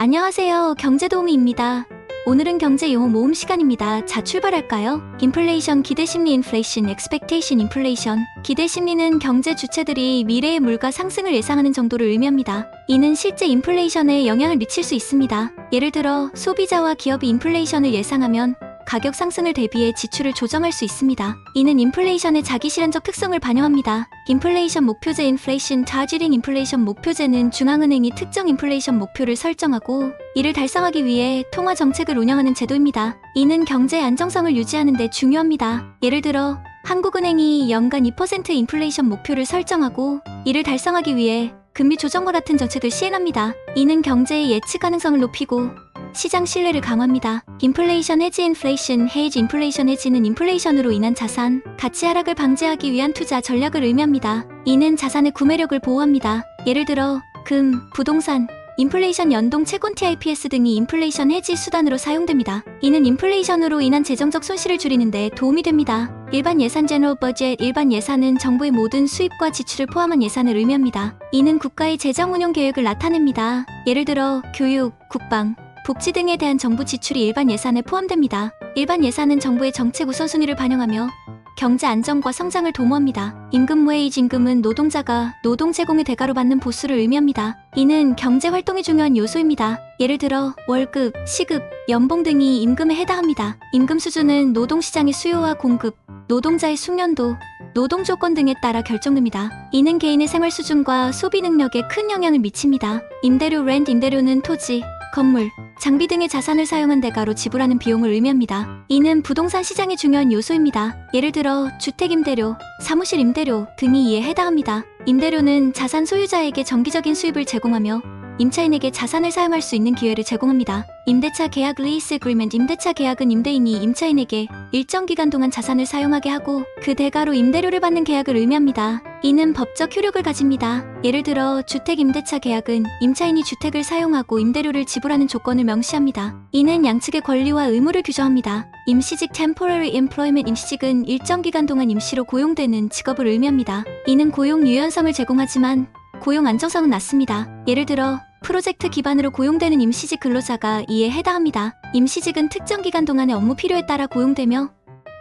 안녕하세요. 경제도우미입니다. 오늘은 경제 용어 모음 시간입니다. 자, 출발할까요? 인플레이션, 기대심리, 인플레이션, expectation, 인플레이션. 기대심리는 경제 주체들이 미래의 물가 상승을 예상하는 정도를 의미합니다. 이는 실제 인플레이션에 영향을 미칠 수 있습니다. 예를 들어 소비자와 기업이 인플레이션을 예상하면 가격 상승을 대비해 지출을 조정할 수 있습니다. 이는 인플레이션의 자기실현적 특성을 반영합니다. 인플레이션 목표제, 인플레이션 타겟팅. 인플레이션 목표제는 중앙은행이 특정 인플레이션 목표를 설정하고 이를 달성하기 위해 통화 정책을 운영하는 제도입니다. 이는 경제의 안정성을 유지하는 데 중요합니다. 예를 들어 한국은행이 연간 2% 인플레이션 목표를 설정하고 이를 달성하기 위해 금리 조정과 같은 정책을 시행합니다. 이는 경제의 예측 가능성을 높이고 시장 신뢰를 강화합니다. 인플레이션 해지, 인플레이션 헤이지. 인플레이션 해지는 인플레이션으로 인한 자산 가치 하락을 방지하기 위한 투자 전략을 의미합니다. 이는 자산의 구매력을 보호합니다. 예를 들어 금, 부동산, 인플레이션 연동 채권 TIPS 등이 인플레이션 해지 수단으로 사용됩니다. 이는 인플레이션으로 인한 재정적 손실을 줄이는 데 도움이 됩니다. 일반 예산 제너럴 버젯. 일반 예산은 정부의 모든 수입과 지출을 포함한 예산을 의미합니다. 이는 국가의 재정 운용 계획을 나타냅니다. 예를 들어 교육, 국방, 복지 등에 대한 정부 지출이 일반 예산에 포함됩니다. 일반 예산은 정부의 정책 우선순위를 반영하며 경제 안정과 성장을 도모합니다. 임금, 웨이지. 임금은 노동자가 노동 제공의 대가로 받는 보수를 의미합니다. 이는 경제 활동의 중요한 요소입니다. 예를 들어 월급, 시급, 연봉 등이 임금에 해당합니다. 임금 수준은 노동시장의 수요와 공급, 노동자의 숙련도, 노동 조건 등에 따라 결정됩니다. 이는 개인의 생활 수준과 소비 능력에 큰 영향을 미칩니다. 임대료, 렌트. 임대료는 토지, 건물, 장비 등의 자산을 사용한 대가로 지불하는 비용을 의미합니다. 이는 부동산 시장의 중요한 요소입니다. 예를 들어 주택 임대료, 사무실 임대료 등이 이에 해당합니다. 임대료는 자산 소유자에게 정기적인 수입을 제공하며 임차인에게 자산을 사용할 수 있는 기회를 제공합니다. 임대차 계약, 리스 어그리먼트. 임대차 계약은 임대인이 임차인에게 일정 기간 동안 자산을 사용하게 하고 그 대가로 임대료를 받는 계약을 의미합니다. 이는 법적 효력을 가집니다. 예를 들어 주택 임대차 계약은 임차인이 주택을 사용하고 임대료를 지불하는 조건을 명시합니다. 이는 양측의 권리와 의무를 규정합니다. 임시직 temporary employment. 임시직은 일정 기간 동안 임시로 고용되는 직업을 의미합니다. 이는 고용 유연성을 제공하지만 고용 안정성은 낮습니다. 예를 들어 프로젝트 기반으로 고용되는 임시직 근로자가 이에 해당합니다. 임시직은 특정 기간 동안의 업무 필요에 따라 고용되며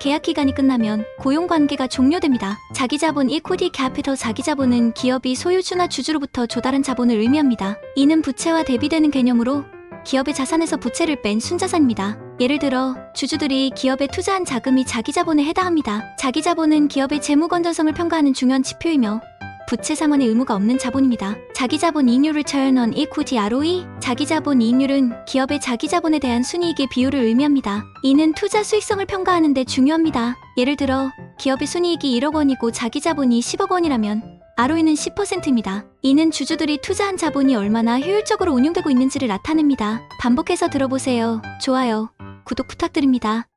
계약 기간이 끝나면 고용 관계가 종료됩니다. 자기자본, equity capital. 자기자본은 기업이 소유주나 주주로부터 조달한 자본을 의미합니다. 이는 부채와 대비되는 개념으로 기업의 자산에서 부채를 뺀 순자산입니다. 예를 들어 주주들이 기업에 투자한 자금이 자기자본에 해당합니다. 자기자본은 기업의 재무 건전성을 평가하는 중요한 지표이며 부채 상환의 의무가 없는 자본입니다. 자기자본 이익률 return on equity ROE. 자기자본 이익률은 기업의 자기자본에 대한 순이익의 비율을 의미합니다. 이는 투자 수익성을 평가하는 데 중요합니다. 예를 들어 기업의 순이익이 1억 원이고 자기자본이 10억 원이라면 ROE는 10%입니다. 이는 주주들이 투자한 자본이 얼마나 효율적으로 운용되고 있는지를 나타냅니다. 반복해서 들어보세요. 좋아요, 구독 부탁드립니다.